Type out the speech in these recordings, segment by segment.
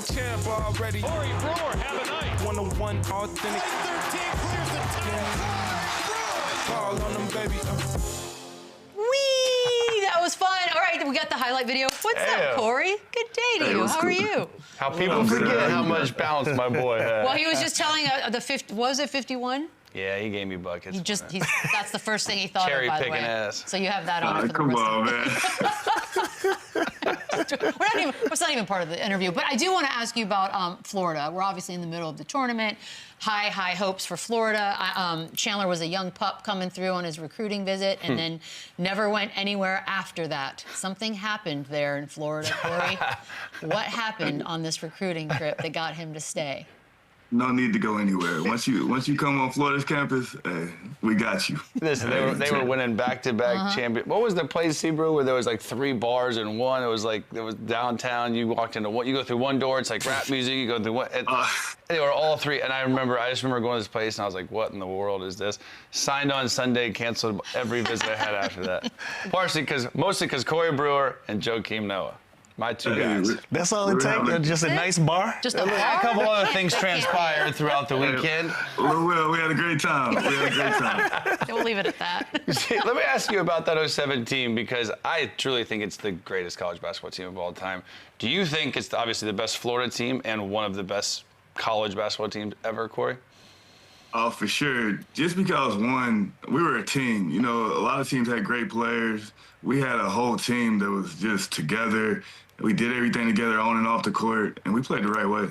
Champ already. Corey Brewer, have a night. 101 authentic. 13 clears the top. Call on them, baby. Whee! That was fun. All right, we got the highlight video. What's up, Corey? Good day to you. How are you? How people forget how much bounce my boy had. Well, he was just telling the 50. What was it, 51? Yeah, he gave me buckets. That's the first thing he thought Cherry of, by the picking way. ass. So you have that on for the Come rest on, of man. It's not even part of the interview. But I do want to ask you about Florida. We're obviously in the middle of the tournament. High hopes for Florida. Chandler was a young pup coming through on his recruiting visit and then never went anywhere after that. Something happened there in Florida, Corey. What happened on this recruiting trip that got him to stay? No need to go anywhere. Once you come on Florida's campus, hey, we got you. Listen, they were winning back-to-back champion. What was the place, Brew, where there was like 3 bars in one? It was like it was downtown. You walked into one. You go through one door. It's like rap music. You go through one. They were all 3. And I just remember going to this place and I was like, what in the world is this? Signed on Sunday, canceled every visit I had after that. Mostly because Corey Brewer and Joakim Noah. My 2 guys. That's all it takes? Just a nice bar? Just a bar? A couple other things transpired throughout the weekend. Well, we had a great time. We'll leave it at that. See, let me ask you about that 07 team because I truly think it's the greatest college basketball team of all time. Do you think it's obviously the best Florida team and one of the best college basketball teams ever, Corey? Oh, for sure. Just because, one, we were a team. You know, a lot of teams had great players. We had a whole team that was just together. We did everything together on and off the court, and we played the right way.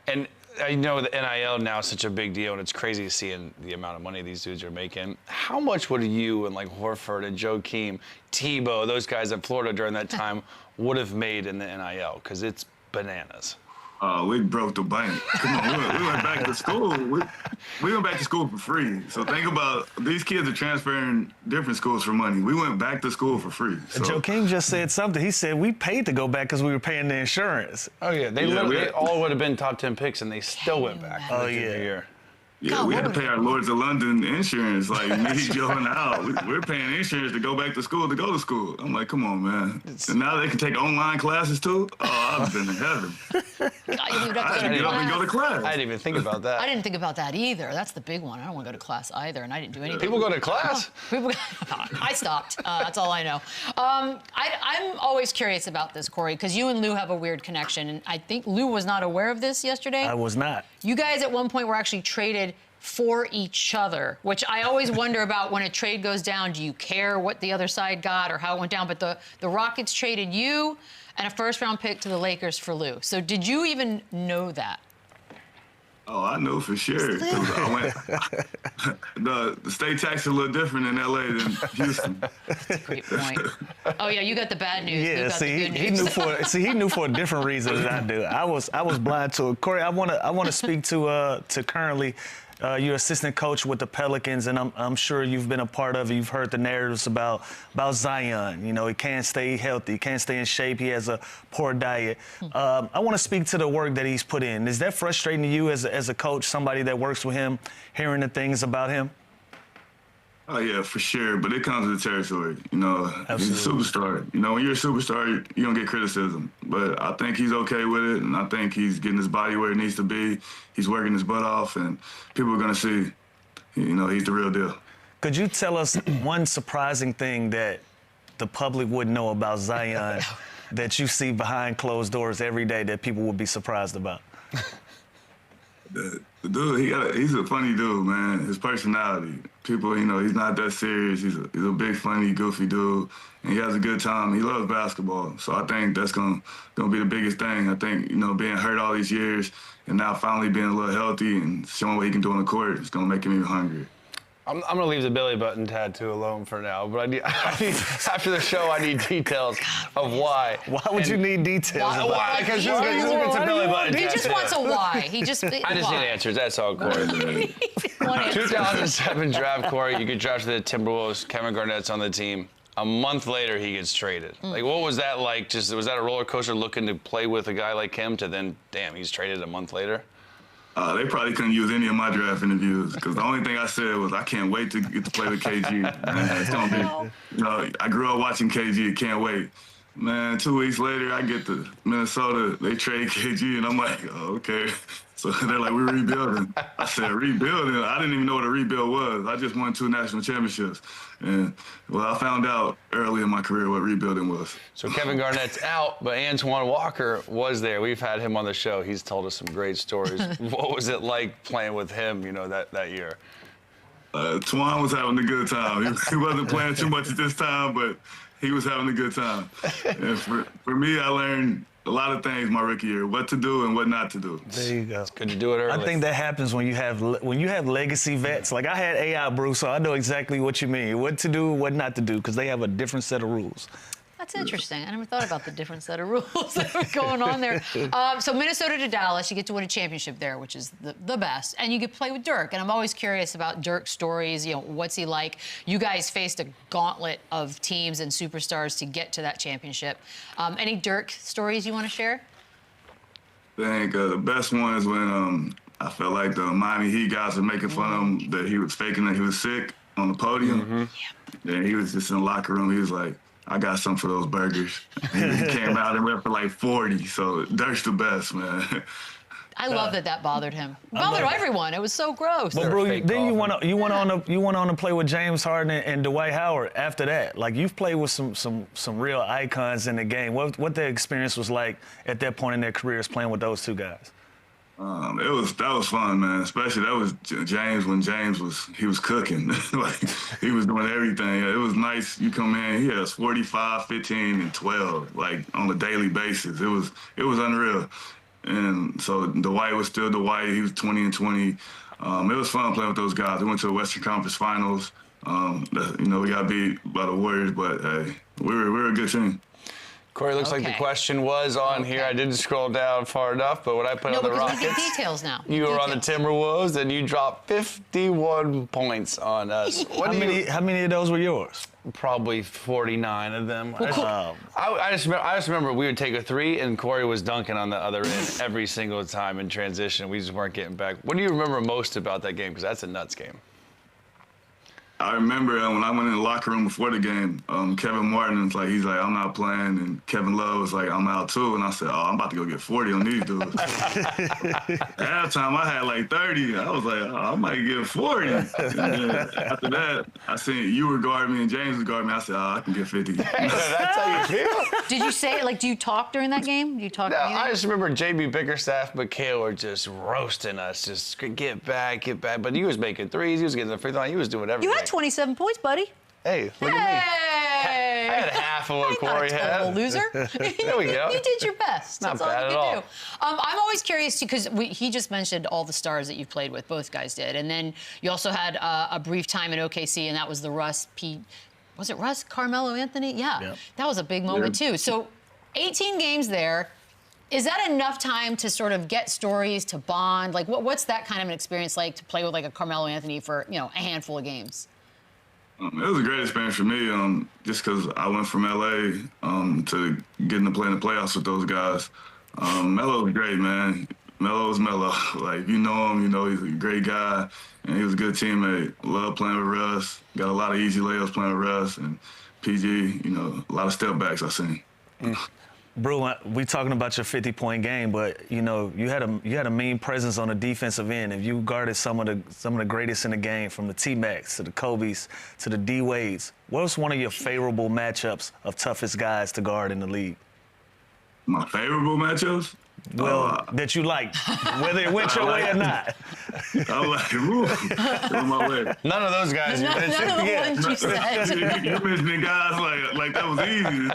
And I know the NIL now is such a big deal, and it's crazy seeing the amount of money these dudes are making. How much would you and like Horford and Joakim, Tebow, those guys in Florida during that time would have made in the NIL? Because it's bananas. We broke the bank. Come on, we went back to school. We went back to school for free. So think about these kids are transferring different schools for money. We went back to school for free. So. Joakim just said something. He said we paid to go back because we were paying the insurance. Oh yeah, they all would have been top 10 picks, and they still went back. Oh yeah. Year. Yeah, God, we had to pay our Lords of London insurance, like me, Joe, and Al. We're paying insurance to go back to school to go to school. I'm like, come on, man. And now they can take online classes too? Oh, I've been in heaven. I had to get up and go to class. I didn't even think about that. I didn't think about that either. That's the big one. I don't want to go to class either, and I didn't do anything. People go to class? I stopped. That's all I know. I'm always curious about this, Corey, because you and Lou have a weird connection, and I think Lou was not aware of this yesterday. I was not. You guys at one point were actually traded for each other, which I always wonder about when a trade goes down. Do you care what the other side got or how it went down? But the Rockets traded you and a first-round pick to the Lakers for Lou. So did you even know that? Oh, I know for sure. The state tax is a little different in LA than Houston. That's a great point. Oh yeah, you got the bad news. Yeah, see, he knew for a different reason than I do. I was blind to it. Corey, I want to speak to currently. You're assistant coach with the Pelicans, and I'm sure you've been a part of it. You've heard the narratives about Zion. You know, he can't stay healthy, he can't stay in shape, he has a poor diet. I want to speak to the work that he's put in. Is that frustrating to you as a coach, somebody that works with him, hearing the things about him? Oh, yeah, for sure. But it comes with the territory. You know, Absolutely. He's a superstar. You know, when you're a superstar, you're going to get criticism. But I think he's okay with it, and I think he's getting his body where it needs to be. He's working his butt off, and people are going to see, you know, he's the real deal. Could you tell us one surprising thing that the public wouldn't know about Zion that you see behind closed doors every day that people would be surprised about? The dude, he's a funny dude, man. His personality. People, you know, he's not that serious. He's a big, funny, goofy dude, and he has a good time. He loves basketball, so I think that's gonna be the biggest thing. I think, you know, being hurt all these years and now finally being a little healthy and showing what he can do on the court is gonna make him even hungrier. I'm going to leave the belly button tattoo alone for now, but I need after the show, I need details of why. Why would you need details? Why? Because you'll get a belly button tattoo. He just wants a why. I just need answers. That's all, Corey. 2007 draft, Corey. You get drafted to the Timberwolves. Kevin Garnett's on the team. A month later, he gets traded. Like, what was that like? Was that a roller coaster looking to play with a guy like him to then, damn, he's traded a month later? They probably couldn't use any of my draft interviews because the only thing I said was I can't wait to get to play with KG. And it's gonna be, you know, I grew up watching KG. Can't wait. Man, 2 weeks later, I get to Minnesota. They trade KG, and I'm like, oh, okay. So they're like, we're rebuilding. I said, rebuilding? I didn't even know what a rebuild was. I just won 2 national championships. And, well, I found out early in my career what rebuilding was. So Kevin Garnett's out, but Antoine Walker was there. We've had him on the show. He's told us some great stories. What was it like playing with him, you know, that year? Twan was having a good time. He wasn't playing too much at this time, but he was having a good time. And for me, I learned a lot of things my rookie year, what to do and what not to do. There you go. It's good to do it early. I think that happens when you have legacy vets. Like I had AI Bruce, so I know exactly what you mean. What to do, what not to do, because they have a different set of rules. That's interesting. I never thought about the different set of rules that were going on there. So Minnesota to Dallas, you get to win a championship there, which is the best. And you get to play with Dirk. And I'm always curious about Dirk's stories. You know, what's he like? You guys faced a gauntlet of teams and superstars to get to that championship. Any Dirk stories you want to share? I think the best one is when I felt like the Miami Heat guys were making fun of him that he was faking that he was sick on the podium. Yeah. And he was just in the locker room. He was like, I got some for those burgers. And he came out and went for like 40. So Dirk's the best, man. I love that bothered him. Bothered everyone. It was so gross. But bro, then you went on to play with James Harden and Dwight Howard after that. Like you've played with some real icons in the game. What their experience was like at that point in their careers playing with those two guys? That was fun, man. Especially that was James when James was cooking. Like he was doing everything. It was nice. You come in, he has 45, 15, and 12 like on a daily basis. It was unreal. And so Dwight was still Dwight. He was 20 and 20. It was fun playing with those guys. We went to the Western Conference Finals. You know, we got beat by the Warriors, but hey, we were a good team. Corey, looks like the question was on here. I didn't scroll down far enough, but when I put on the Rockets, we get details now. You were on the Timberwolves, and you dropped 51 points on us. How many of those were yours? Probably 49 of them. I just remember we would take a 3, and Corey was dunking on the other end every single time in transition. We just weren't getting back. What do you remember most about that game? Because that's a nuts game. I remember when I went in the locker room before the game, Kevin Martin was like, he's like, I'm not playing. And Kevin Love was like, I'm out too. And I said, oh, I'm about to go get 40 on these dudes. At halftime, I had like 30. I was like, oh, I might get 40. And then after that, I seen you were guarding me and James was guarding me. I said, oh, I can get 50. That's how you feel? Did you say, like, do you talk during that game? Do you talk? No, I just remember JB Bickerstaff, Mikhail were just roasting us. Just get back. But he was making threes. He was getting the free throw line. He was doing everything. You had 27 points, buddy. Hey, look at me. I had half of what Corey had. Not a loser. There we go. You did your best. Not That's all bad you at could all. do. I'm always curious, too, because he just mentioned all the stars that you've played with. Both guys did. And then you also had a brief time in OKC, and that was the was it Russ? Carmelo Anthony? Yeah. Yep. That was a big moment, too. So 18 games there. Is that enough time to sort of get stories, to bond? Like, what's that kind of an experience like to play with, like, a Carmelo Anthony for, you know, a handful of games? It was a great experience for me, just because I went from L.A. To getting to play in the playoffs with those guys. Melo was great, man. Melo was Melo. Like, you know him, you know he's a great guy, and he was a good teammate. Love playing with Russ. Got a lot of easy layups playing with Russ. And PG, you know, a lot of step backs I've seen. Brew, we talking about your 50-point game, but you know you had a mean presence on the defensive end. If you guarded some of the greatest in the game, from the T-Macs to the Kobe's to the D-Wades, what was one of your favorable matchups of toughest guys to guard in the league? My favorable matchups? Well, that you liked, whether it went your way or not. I was like, ooh, it was my way. None of those guys. None of the ones you said. You mentioning guys like that was easy.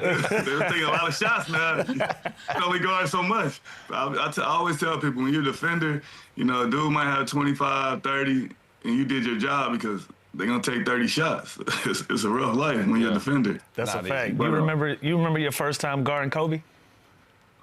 They were taking a lot of shots now. You can only guard so much. I always tell people, when you're a defender, you know, a dude might have 25, 30, and you did your job because they're going to take 30 shots. It's a rough life when you're a defender. That's a fact. You remember your first time guarding Kobe?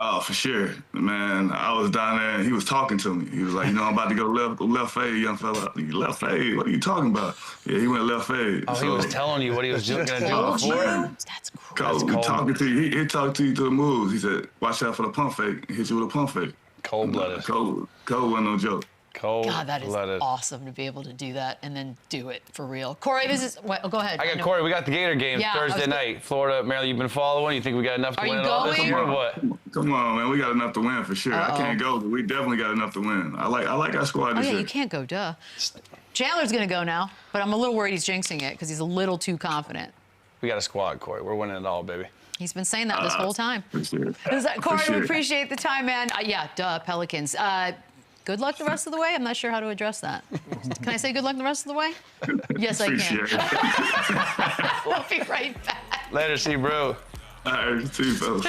Oh, for sure. Man, I was down there, and he was talking to me. He was like, you know, I'm about to go left fade, young fella. Left fade? What are you talking about? Yeah, he went left fade. Oh, so, he was telling you what he was going to do before? That's cool. He talking to you. He talked to you through the moves. He said, watch out for the pump fake. He hit you with a pump fake. Cold-blooded. Cold wasn't no joke. God, that is awesome to be able to do that and then do it for real. Corey, this is. Well, go ahead. Corey, we got the Gator game Thursday night. Florida, Maryland, you've been following. You think we got enough to win it all this year or what? Come on, man. We got enough to win for sure. I can't go, but we definitely got enough to win. I like our squad this year. You can't go, duh. Chandler's going to go now, but I'm a little worried he's jinxing it because he's a little too confident. We got a squad, Corey. We're winning it all, baby. He's been saying that this whole time. For sure. Corey, we appreciate the time, man. Pelicans. Good luck the rest of the way. I'm not sure how to address that. Can I say good luck the rest of the way? Yes, I can. We'll be right back. Later, C. Brew. All right, see you, fellas.